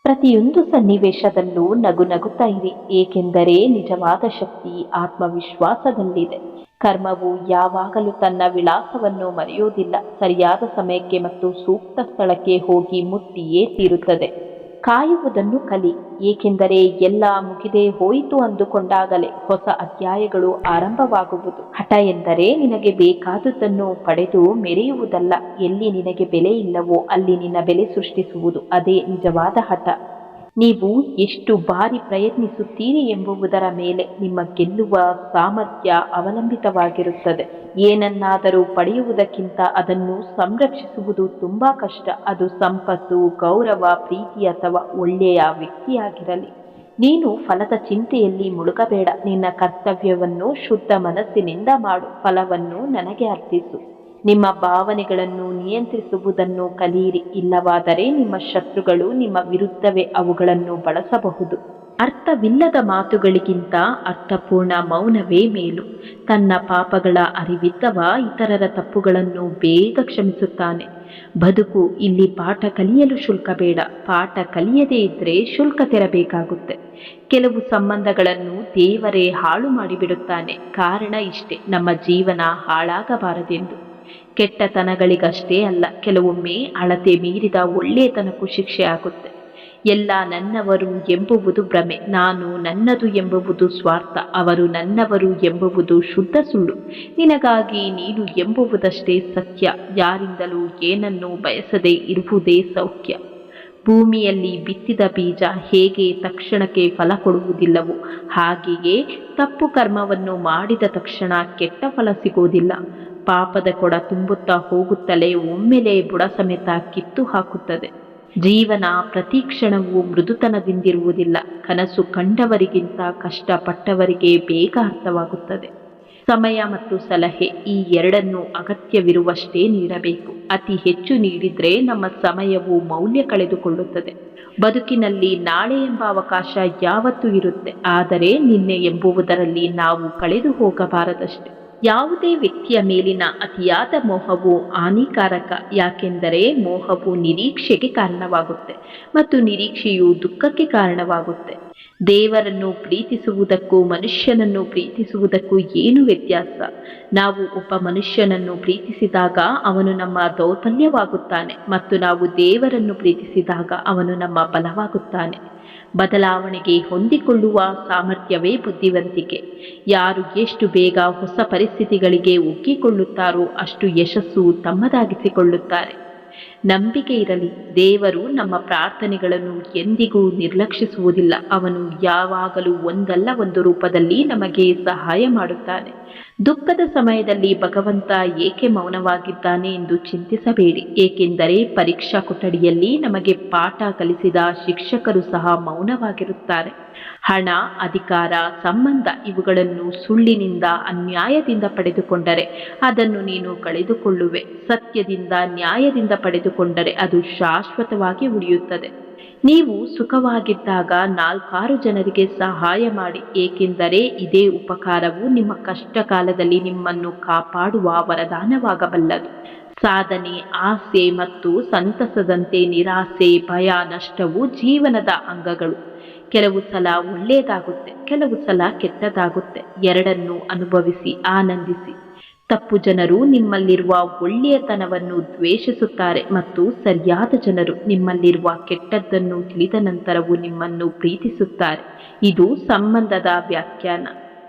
ಪ್ರತಿಯೊಂದು ಸನ್ನಿವೇಶದಲ್ಲೂ ನಗು ನಗುತ್ತಾ ಇರಿ, ಏಕೆಂದರೆ ನಿಜವಾದ ಶಕ್ತಿ ಆತ್ಮವಿಶ್ವಾಸದಲ್ಲಿದೆ. ಕರ್ಮವು ಯಾವಾಗಲೂ ತನ್ನ ವಿಳಾಸವನ್ನು ಮರೆಯುವುದಿಲ್ಲ. ಸರಿಯಾದ ಸಮಯಕ್ಕೆ ಮತ್ತು ಸೂಕ್ತ ಸ್ಥಳಕ್ಕೆ ಹೋಗಿ ಮುಟ್ಟಿಯೇ ತೀರುತ್ತದೆ. ಕಾಯುವುದನ್ನು ಕಲಿ, ಏಕೆಂದರೆ ಎಲ್ಲ ಮುಗಿದೇ ಹೋಯಿತು ಅಂದುಕೊಂಡಾಗಲೇ ಹೊಸ ಅಧ್ಯಾಯಗಳು ಆರಂಭವಾಗುವುದು. ಹಠ ಎಂದರೆ ನಿನಗೆ ಬೇಕಾದುದನ್ನು ಪಡೆದು ಮೆರೆಯುವುದಲ್ಲ. ಎಲ್ಲಿ ನಿನಗೆ ಬೆಲೆ ಇಲ್ಲವೋ ಅಲ್ಲಿ ನಿನ್ನ ಬೆಲೆ ಸೃಷ್ಟಿಸುವುದು, ಅದೇ ನಿಜವಾದ ಹಠ. ನೀವು ಎಷ್ಟು ಬಾರಿ ಪ್ರಯತ್ನಿಸುತ್ತೀರಿ ಎಂಬುದರ ಮೇಲೆ ನಿಮ್ಮ ಗೆಲ್ಲುವ ಸಾಮರ್ಥ್ಯ ಅವಲಂಬಿತವಾಗಿರುತ್ತದೆ. ಏನನ್ನಾದರೂ ಪಡೆಯುವುದಕ್ಕಿಂತ ಅದನ್ನು ಸಂರಕ್ಷಿಸುವುದು ತುಂಬಾ ಕಷ್ಟ. ಅದು ಸಂಪತ್ತು, ಗೌರವ, ಪ್ರೀತಿ ಅಥವಾ ಒಳ್ಳೆಯ ವ್ಯಕ್ತಿಯಾಗಿರಲಿ. ನೀನು ಫಲದ ಚಿಂತೆಯಲ್ಲಿ ಮುಳುಗಬೇಡ. ನಿನ್ನ ಕರ್ತವ್ಯವನ್ನು ಶುದ್ಧ ಮನಸ್ಸಿನಿಂದ ಮಾಡು, ಫಲವನ್ನು ನನಗೆ ಅರ್ಪಿಸು. ನಿಮ್ಮ ಭಾವನೆಗಳನ್ನು ನಿಯಂತ್ರಿಸುವುದನ್ನು ಕಲಿಯಿರಿ, ಇಲ್ಲವಾದರೆ ನಿಮ್ಮ ಶತ್ರುಗಳು ನಿಮ್ಮ ವಿರುದ್ಧವೇ ಅವುಗಳನ್ನು ಬಳಸಬಹುದು. ಅರ್ಥವಿಲ್ಲದ ಮಾತುಗಳಿಗಿಂತ ಅರ್ಥಪೂರ್ಣ ಮೌನವೇ ಮೇಲು. ತನ್ನ ಪಾಪಗಳ ಅರಿವಿದ್ದವ ಇತರರ ತಪ್ಪುಗಳನ್ನು ಬೇಗ ಕ್ಷಮಿಸುತ್ತಾನೆ. ಬದುಕು ಇಲ್ಲಿ ಪಾಠ ಕಲಿಯಲು ಶುಲ್ಕ ಬೇಡ, ಪಾಠ ಕಲಿಯದೇ ಇದ್ರೆ ಶುಲ್ಕ ತೆರಬೇಕಾಗುತ್ತೆ. ಕೆಲವು ಸಂಬಂಧಗಳನ್ನು ದೇವರೇ ಹಾಳು ಮಾಡಿಬಿಡುತ್ತಾನೆ. ಕಾರಣ ಇಷ್ಟೇ, ನಮ್ಮ ಜೀವನ ಹಾಳಾಗಬಾರದೆಂದು. ಕೆಟ್ಟತನಗಳಿಗಷ್ಟೇ ಅಲ್ಲ, ಕೆಲವೊಮ್ಮೆ ಅಳತೆ ಮೀರಿದ ಒಳ್ಳೆಯತನಕ್ಕೂ ಶಿಕ್ಷೆ ಆಗುತ್ತೆ. ಎಲ್ಲ ನನ್ನವರು ಎಂಬುವುದು ಭ್ರಮೆ, ನಾನು ನನ್ನದು ಎಂಬುವುದು ಸ್ವಾರ್ಥ, ಅವರು ನನ್ನವರು ಎಂಬುವುದು ಶುದ್ಧ ಸುಳ್ಳು. ನಿನಗಾಗಿ ನೀನು ಎಂಬುವುದಷ್ಟೇ ಸತ್ಯ. ಯಾರಿಂದಲೂ ಏನನ್ನೂ ಬಯಸದೇ ಇರುವುದೇ ಸೌಖ್ಯ. ಭೂಮಿಯಲ್ಲಿ ಬಿತ್ತಿದ ಬೀಜ ಹೇಗೆ ತಕ್ಷಣಕ್ಕೆ ಫಲ ಕೊಡುವುದಿಲ್ಲವೋ ಹಾಗೆಯೇ ತಪ್ಪು ಕರ್ಮವನ್ನು ಮಾಡಿದ ತಕ್ಷಣ ಕೆಟ್ಟ ಫಲ ಸಿಗೋದಿಲ್ಲ. ಪಾಪದ ಕೊಡ ತುಂಬುತ್ತಾ ಹೋಗುತ್ತಲೇ ಒಮ್ಮೆಲೆ ಬುಡ ಸಮೇತ ಕಿತ್ತು ಹಾಕುತ್ತದೆ. ಜೀವನ ಪ್ರತಿ ಕ್ಷಣವೂ ಮೃದುತನದಿಂದಿರುವುದಿಲ್ಲ. ಕನಸು ಕಂಡವರಿಗಿಂತ ಕಷ್ಟಪಟ್ಟವರಿಗೆ ಬೇಗ ಅರ್ಥವಾಗುತ್ತದೆ. ಸಮಯ ಮತ್ತು ಸಲಹೆ ಈ ಎರಡನ್ನೂ ಅಗತ್ಯವಿರುವಷ್ಟೇ ನೀಡಬೇಕು. ಅತಿ ಹೆಚ್ಚು ನೀಡಿದ್ರೆ ನಮ್ಮ ಸಮಯವು ಮೌಲ್ಯ ಕಳೆದುಕೊಳ್ಳುತ್ತದೆ. ಬದುಕಿನಲ್ಲಿ ನಾಳೆ ಎಂಬ ಅವಕಾಶ ಯಾವತ್ತೂ ಇರುತ್ತೆ, ಆದರೆ ನಿನ್ನೆ ಎಂಬುವುದರಲ್ಲಿ ನಾವು ಕಳೆದು ಹೋಗಬಾರದಷ್ಟೆ. ಯಾವುದೇ ವ್ಯಕ್ತಿಯ ಮೇಲಿನ ಅತಿಯಾದ ಮೋಹವು ಹಾನಿಕಾರಕ. ಯಾಕೆಂದರೆ ಮೋಹವು ನಿರೀಕ್ಷೆಗೆ ಕಾರಣವಾಗುತ್ತೆ ಮತ್ತು ನಿರೀಕ್ಷೆಯು ದುಃಖಕ್ಕೆ ಕಾರಣವಾಗುತ್ತೆ. ದೇವರನ್ನು ಪ್ರೀತಿಸುವುದಕ್ಕೂ ಮನುಷ್ಯನನ್ನು ಪ್ರೀತಿಸುವುದಕ್ಕೂ ಏನು ವ್ಯತ್ಯಾಸ? ನಾವು ಒಬ್ಬ ಮನುಷ್ಯನನ್ನು ಪ್ರೀತಿಸಿದಾಗ ಅವನು ನಮ್ಮ ದೌರ್ಬಲ್ಯವಾಗುತ್ತಾನೆ ಮತ್ತು ನಾವು ದೇವರನ್ನು ಪ್ರೀತಿಸಿದಾಗ ಅವನು ನಮ್ಮ ಬಲವಾಗುತ್ತಾನೆ. ಬದಲಾವಣೆಗೆ ಹೊಂದಿಕೊಳ್ಳುವ ಸಾಮರ್ಥ್ಯವೇ ಬುದ್ಧಿವಂತಿಕೆ. ಯಾರು ಎಷ್ಟು ಬೇಗ ಹೊಸ ಪರಿಸ್ಥಿತಿಗಳಿಗೆ ಒಗ್ಗಿಕೊಳ್ಳುತ್ತಾರೋ ಅಷ್ಟು ಯಶಸ್ಸು ತಮ್ಮದಾಗಿಸಿಕೊಳ್ಳುತ್ತಾರೆ. ನಂಬಿಕೆ ಇರಲಿ, ದೇವರು ನಮ್ಮ ಪ್ರಾರ್ಥನೆಗಳನ್ನು ಎಂದಿಗೂ ನಿರ್ಲಕ್ಷಿಸುವುದಿಲ್ಲ. ಅವನು ಯಾವಾಗಲೂ ಒಂದಲ್ಲ ಒಂದು ರೂಪದಲ್ಲಿ ನಮಗೆ ಸಹಾಯ ಮಾಡುತ್ತಾನೆ. ದುಃಖದ ಸಮಯದಲ್ಲಿ ಭಗವಂತ ಏಕೆ ಮೌನವಾಗಿದ್ದಾನೆ ಎಂದು ಚಿಂತಿಸಬೇಡಿ, ಏಕೆಂದರೆ ಪರೀಕ್ಷಾ ಕೊಠಡಿಯಲ್ಲಿ ನಮಗೆ ಪಾಠ ಕಲಿಸಿದ ಶಿಕ್ಷಕರು ಸಹ ಮೌನವಾಗಿರುತ್ತಾರೆ. ಹಣ, ಅಧಿಕಾರ, ಸಂಬಂಧ ಇವುಗಳನ್ನು ಸುಳ್ಳಿನಿಂದ, ಅನ್ಯಾಯದಿಂದ ಪಡೆದುಕೊಂಡರೆ ಅದನ್ನು ನೀನು ಕಳೆದುಕೊಳ್ಳುವೆ. ಸತ್ಯದಿಂದ, ನ್ಯಾಯದಿಂದ ಪಡೆದುಕೊಂಡರೆ ಅದು ಶಾಶ್ವತವಾಗಿ ಉಳಿಯುತ್ತದೆ. ನೀವು ಸುಖವಾಗಿದ್ದಾಗ 4 ಜನರಿಗೆ ಸಹಾಯ ಮಾಡಿ, ಏಕೆಂದರೆ ಇದೇ ಉಪಕಾರವು ನಿಮ್ಮ ಕಷ್ಟ ಕಾಲದಲ್ಲಿ ನಿಮ್ಮನ್ನು ಕಾಪಾಡುವ ವರದಾನವಾಗಬಲ್ಲದು. ಸಾಧನೆ, ಆಸೆ ಮತ್ತು ಸಂತಸದಂತೆ ನಿರಾಸೆ, ಭಯ, ನಷ್ಟವು ಜೀವನದ ಅಂಗಗಳು. ಕೆಲವು ಸಲ ಒಳ್ಳೆಯದಾಗುತ್ತೆ, ಕೆಲವು ಸಲ ಕೆಟ್ಟದಾಗುತ್ತೆ. ಎರಡನ್ನೂ ಅನುಭವಿಸಿ ಆನಂದಿಸಿ. ತಪ್ಪು ಜನರು ನಿಮ್ಮಲ್ಲಿರುವ ಒಳ್ಳೆಯತನವನ್ನು ದ್ವೇಷಿಸುತ್ತಾರೆ ಮತ್ತು ಸರಿಯಾದ ಜನರು ನಿಮ್ಮಲ್ಲಿರುವ ಕೆಟ್ಟದ್ದನ್ನು ತಿಳಿದ ನಂತರವೂ ನಿಮ್ಮನ್ನು ಪ್ರೀತಿಸುತ್ತಾರೆ. ಇದು ಸಂಬಂಧದ ವ್ಯಾಖ್ಯಾನ.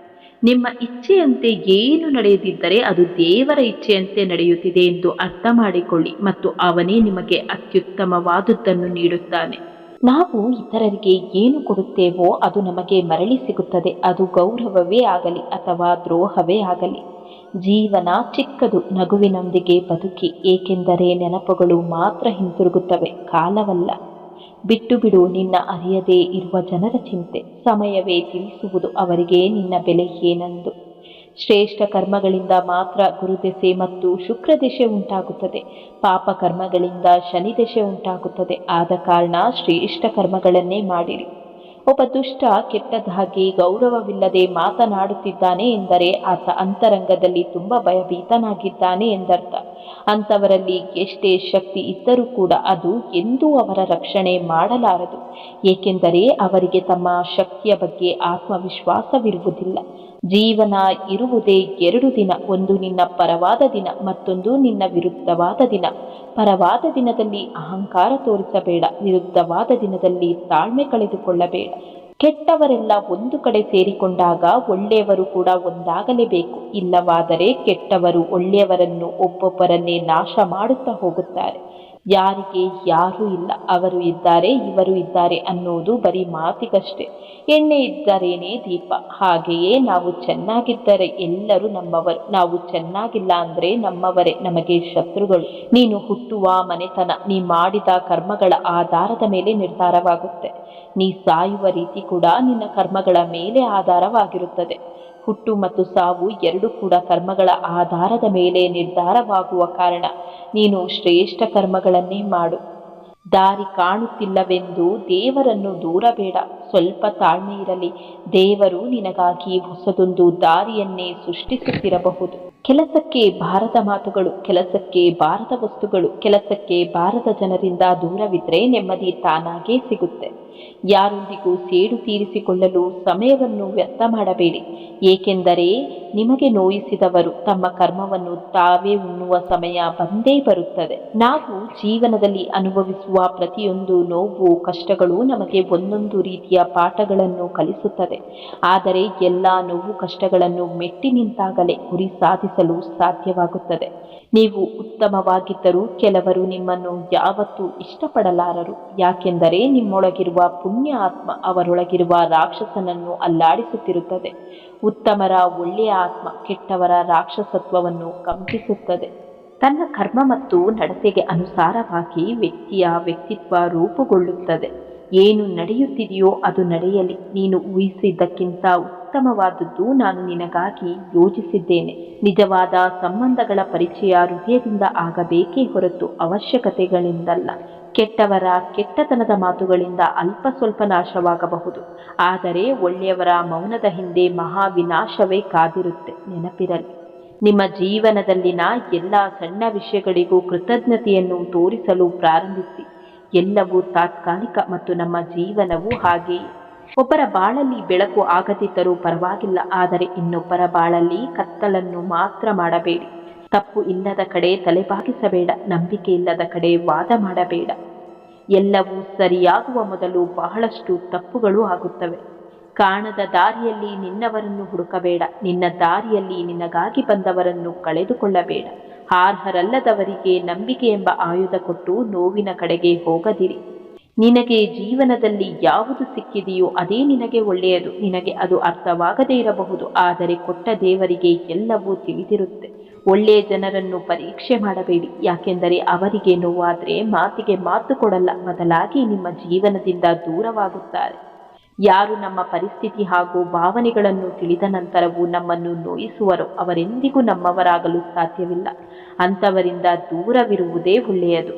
ನಿಮ್ಮ ಇಚ್ಛೆಯಂತೆ ಏನು ನಡೆಯದಿದ್ದರೆ ಅದು ದೇವರ ಇಚ್ಛೆಯಂತೆ ನಡೆಯುತ್ತಿದೆ ಎಂದು ಅರ್ಥ ಮಾಡಿಕೊಳ್ಳಿ ಮತ್ತು ಅವನೇ ನಿಮಗೆ ಅತ್ಯುತ್ತಮವಾದುದನ್ನು ನೀಡುತ್ತಾನೆ. ನಾವು ಇತರರಿಗೆ ಏನು ಕೊಡುತ್ತೇವೋ ಅದು ನಮಗೆ ಮರಳಿ ಸಿಗುತ್ತದೆ. ಅದು ಗೌರವವೇ ಆಗಲಿ ಅಥವಾ ದ್ರೋಹವೇ ಆಗಲಿ. ಜೀವನ ಚಿಕ್ಕದು, ನಗುವಿನೊಂದಿಗೆ ಬದುಕಿ, ಏಕೆಂದರೆ ನೆನಪುಗಳು ಮಾತ್ರ ಹಿಂತಿರುಗುತ್ತವೆ, ಕಾಲವಲ್ಲ. ಬಿಟ್ಟು ಬಿಡು ನಿನ್ನ ಅರಿಯದೇ ಇರುವ ಜನರ ಚಿಂತೆ. ಸಮಯವೇ ತಿಳಿಸುವುದು ಅವರಿಗೆ ನಿನ್ನ ಬೆಲೆ ಏನೆಂದು. ಶ್ರೇಷ್ಠ ಕರ್ಮಗಳಿಂದ ಮಾತ್ರ ಗುರುದೆಸೆ ಮತ್ತು ಶುಕ್ರದೆಸೆ ಉಂಟಾಗುತ್ತದೆ. ಪಾಪ ಕರ್ಮಗಳಿಂದ ಶನಿದೆಸೆ ಉಂಟಾಗುತ್ತದೆ. ಆದ ಕಾರಣ ಶ್ರೇಷ್ಠ ಕರ್ಮಗಳನ್ನೇ ಮಾಡಿರಿ. ಒಬ್ಬ ದುಷ್ಟ ಕೆಟ್ಟದಾಗಿ ಗೌರವವಿಲ್ಲದೆ ಮಾತನಾಡುತ್ತಿದ್ದಾನೆ ಎಂದರೆ ಆತ ಅಂತರಂಗದಲ್ಲಿ ತುಂಬ ಭಯಭೀತನಾಗಿದ್ದಾನೆ ಎಂದರ್ಥ. ಅಂಥವರಲ್ಲಿ ಎಷ್ಟೇ ಶಕ್ತಿ ಇದ್ದರೂ ಕೂಡ ಅದು ಎಂದೂ ಅವರ ರಕ್ಷಣೆ ಮಾಡಲಾರದು. ಏಕೆಂದರೆ ಅವರಿಗೆ ತಮ್ಮ ಶಕ್ತಿಯ ಬಗ್ಗೆ ಆತ್ಮವಿಶ್ವಾಸವಿರುವುದಿಲ್ಲ. ಜೀವನ ಇರುವುದೇ 2 ದಿನ, ಒಂದು ನಿನ್ನ ಪರವಾದ ದಿನ, ಮತ್ತೊಂದು ನಿನ್ನ ವಿರುದ್ಧವಾದ ದಿನ. ಪರವಾದ ದಿನದಲ್ಲಿ ಅಹಂಕಾರ ತೋರಿಸಬೇಡ, ವಿರುದ್ಧವಾದ ದಿನದಲ್ಲಿ ತಾಳ್ಮೆ ಕಳೆದುಕೊಳ್ಳಬೇಡ. ಕೆಟ್ಟವರೆಲ್ಲ ಒಂದು ಕಡೆ ಸೇರಿಕೊಂಡಾಗ ಒಳ್ಳೆಯವರು ಕೂಡ ಒಂದಾಗಲೇಬೇಕು. ಇಲ್ಲವಾದರೆ ಕೆಟ್ಟವರು ಒಳ್ಳೆಯವರನ್ನು ಒಬ್ಬೊಬ್ಬರನ್ನೇ ನಾಶ ಮಾಡುತ್ತಾ ಹೋಗುತ್ತಾರೆ. ಯಾರಿಗೆ ಯಾರೂ ಇಲ್ಲ, ಅವರು ಇದ್ದಾರೆ ಇವರು ಇದ್ದಾರೆ ಅನ್ನೋದು ಬರೀ ಮಾತಿಗಷ್ಟೇ. ಎಣ್ಣೆ ಇದ್ದರೇನೇ ದೀಪ. ಹಾಗೆಯೇ ನಾವು ಚೆನ್ನಾಗಿದ್ದರೆ ಎಲ್ಲರೂ ನಮ್ಮವರು, ನಾವು ಚೆನ್ನಾಗಿಲ್ಲ ಅಂದರೆ ನಮ್ಮವರೇ ನಮಗೆ ಶತ್ರುಗಳು. ನೀನು ಹುಟ್ಟುವ ಮನೆತನ, ನೀ ಮಾಡಿದ ಕರ್ಮಗಳ ಆಧಾರದ ಮೇಲೆ ನಿರ್ಧಾರವಾಗುತ್ತೆ. ನೀ ಸಾಯುವ ರೀತಿ ಕೂಡ ನಿನ್ನ ಕರ್ಮಗಳ ಮೇಲೆ ಆಧಾರವಾಗಿರುತ್ತದೆ. ಹುಟ್ಟು ಮತ್ತು ಸಾವು ಎರಡೂ ಕೂಡ ಕರ್ಮಗಳ ಆಧಾರದ ಮೇಲೆ ನಿರ್ಧಾರವಾಗುವ ಕಾರಣ ನೀನು ಶ್ರೇಷ್ಠ ಕರ್ಮಗಳನ್ನೇ ಮಾಡು. ದಾರಿ ಕಾಣುತ್ತಿಲ್ಲವೆಂದು ದೇವರನ್ನು ದೂರಬೇಡ. ಸ್ವಲ್ಪ ತಾಳ್ಮೆ ಇರಲಿ. ದೇವರು ನಿನಗಾಗಿ ಹೊಸದೊಂದು ದಾರಿಯನ್ನೇ ಸೃಷ್ಟಿಸುತ್ತಿರಬಹುದು. ಕೆಲಸಕ್ಕೆ ಬಾರದ ಮಾತುಗಳು, ಕೆಲಸಕ್ಕೆ ಬಾರದ ವಸ್ತುಗಳು, ಕೆಲಸಕ್ಕೆ ಬಾರದ ಜನರಿಂದ ದೂರವಿದ್ರೆ ನೆಮ್ಮದಿ ತಾನಾಗೇ ಸಿಗುತ್ತೆ. ಯಾರೊಂದಿಗೂ ಸೇಡು ತೀರಿಸಿಕೊಳ್ಳಲು ಸಮಯವನ್ನು ವ್ಯರ್ಥ ಮಾಡಬೇಡಿ. ಏಕೆಂದರೆ ನಿಮಗೆ ನೋಯಿಸಿದವರು ತಮ್ಮ ಕರ್ಮವನ್ನು ತಾವೇ ಉಣ್ಣುವ ಸಮಯ ಬಂದೇ ಬರುತ್ತದೆ. ನಾವು ಜೀವನದಲ್ಲಿ ಅನುಭವಿಸುವ ಪ್ರತಿಯೊಂದು ನೋವು, ಕಷ್ಟಗಳು ನಮಗೆ ಒಂದೊಂದು ರೀತಿಯ ಪಾಠಗಳನ್ನು ಕಲಿಸುತ್ತದೆ. ಆದರೆ ಎಲ್ಲ ನೋವು ಕಷ್ಟಗಳನ್ನು ಮೆಟ್ಟಿ ನಿಂತಾಗಲೇ ಗುರಿ ಸಾಧಿಸಲು ಸಾಧ್ಯವಾಗುತ್ತದೆ. ನೀವು ಉತ್ತಮವಾಗಿದ್ದರೂ ಕೆಲವರು ನಿಮ್ಮನ್ನು ಯಾವತ್ತೂ ಇಷ್ಟಪಡಲಾರರು. ಯಾಕೆಂದರೆ ನಿಮ್ಮೊಳಗಿರುವ ಪುಣ್ಯ ಆತ್ಮ ಅವರೊಳಗಿರುವ ರಾಕ್ಷಸನನ್ನು ಅಲ್ಲಾಡಿಸುತ್ತಿರುತ್ತದೆ. ಉತ್ತಮರ ಒಳ್ಳೆಯ ಆತ್ಮ ಕೆಟ್ಟವರ ರಾಕ್ಷಸತ್ವವನ್ನು ಕಂಪಿಸುತ್ತದೆ. ತನ್ನ ಕರ್ಮ ಮತ್ತು ನಡತೆಗೆ ಅನುಸಾರವಾಗಿ ವ್ಯಕ್ತಿಯ ವ್ಯಕ್ತಿತ್ವ ರೂಪುಗೊಳ್ಳುತ್ತದೆ. ಏನು ನಡೆಯುತ್ತಿದೆಯೋ ಅದು ನಡೆಯಲಿ. ನೀನು ಊಹಿಸಿದ್ದಕ್ಕಿಂತ ಉತ್ತಮವಾದದ್ದು ನಾನು ನಿನಗಾಗಿ ಯೋಜಿಸಿದ್ದೇನೆ. ನಿಜವಾದ ಸಂಬಂಧಗಳ ಪರಿಚಯ ಹೃದಯದಿಂದ ಆಗಬೇಕೇ ಹೊರತು ಅವಶ್ಯಕತೆಗಳಿಂದಲ್ಲ. ಕೆಟ್ಟವರ ಕೆಟ್ಟತನದ ಮಾತುಗಳಿಂದ ಅಲ್ಪ ಸ್ವಲ್ಪ ನಾಶವಾಗಬಹುದು, ಆದರೆ ಒಳ್ಳೆಯವರ ಮೌನದ ಹಿಂದೆ ಮಹಾವಿನಾಶವೇ ಕಾದಿರುತ್ತೆ. ನೆನಪಿರಲಿ. ನಿಮ್ಮ ಜೀವನದಲ್ಲಿನ ಎಲ್ಲ ಸಣ್ಣ ವಿಷಯಗಳಿಗೂ ಕೃತಜ್ಞತೆಯನ್ನು ತೋರಿಸಲು ಪ್ರಾರಂಭಿಸಿ. ಎಲ್ಲವೂ ತಾತ್ಕಾಲಿಕ ಮತ್ತು ನಮ್ಮ ಜೀವನವೂ ಹಾಗೆಯೇ. ಒಬ್ಬರ ಬಾಳಲ್ಲಿ ಬೆಳಕು ಆಗದಿದ್ದರೂ ಪರವಾಗಿಲ್ಲ, ಆದರೆ ಇನ್ನೊಬ್ಬರ ಬಾಳಲ್ಲಿ ಕತ್ತಲನ್ನು ಮಾತ್ರ ಮಾಡಬೇಡಿ. ತಪ್ಪು ಇಲ್ಲದ ಕಡೆ ತಲೆಬಾಗಿಸಬೇಡ, ನಂಬಿಕೆ ಇಲ್ಲದ ಕಡೆ ವಾದ ಮಾಡಬೇಡ. ಎಲ್ಲವೂ ಸರಿಯಾಗುವ ಮೊದಲು ಬಹಳಷ್ಟು ತಪ್ಪುಗಳು ಆಗುತ್ತವೆ. ಕಾಣದ ದಾರಿಯಲ್ಲಿ ನಿನ್ನವರನ್ನು ಹುಡುಕಬೇಡ, ನಿನ್ನ ದಾರಿಯಲ್ಲಿ ನಿನಗಾಗಿ ಬಂದವರನ್ನು ಕಳೆದುಕೊಳ್ಳಬೇಡ. ಅರ್ಹರಲ್ಲದವರಿಗೆ ನಂಬಿಕೆ ಎಂಬ ಆಯುಧ ಕೊಟ್ಟು ನೋವಿನ ಕಡೆಗೆ ಹೋಗದಿರಿ. ನಿನಗೆ ಜೀವನದಲ್ಲಿ ಯಾವುದು ಸಿಕ್ಕಿದೆಯೋ ಅದೇ ನಿನಗೆ ಒಳ್ಳೆಯದು. ನಿನಗೆ ಅದು ಅರ್ಥವಾಗದೇ ಇರಬಹುದು, ಆದರೆ ಕೊಟ್ಟ ದೇವರಿಗೆ ಎಲ್ಲವೂ ತಿಳಿದಿರುತ್ತೆ. ಒಳ್ಳೆಯ ಜನರನ್ನು ಪರೀಕ್ಷೆ ಮಾಡಬೇಡಿ, ಯಾಕೆಂದರೆ ಅವರಿಗೆ ನೋವಾದರೆ ಮಾತಿಗೆ ಮಾತು ಕೊಡಲ್ಲ, ಬದಲಾಗಿ ನಿಮ್ಮ ಜೀವನದಿಂದ ದೂರವಾಗುತ್ತಾರೆ. ಯಾರು ನಮ್ಮ ಪರಿಸ್ಥಿತಿ ಹಾಗೂ ಭಾವನೆಗಳನ್ನು ತಿಳಿದ ನಂತರವೂ ನಮ್ಮನ್ನು ನೋಯಿಸುವರೋ ಅವರೆಂದಿಗೂ ನಮ್ಮವರಾಗಲು ಸಾಧ್ಯವಿಲ್ಲ. ಅಂಥವರಿಂದ ದೂರವಿರುವುದೇ ಒಳ್ಳೆಯದು.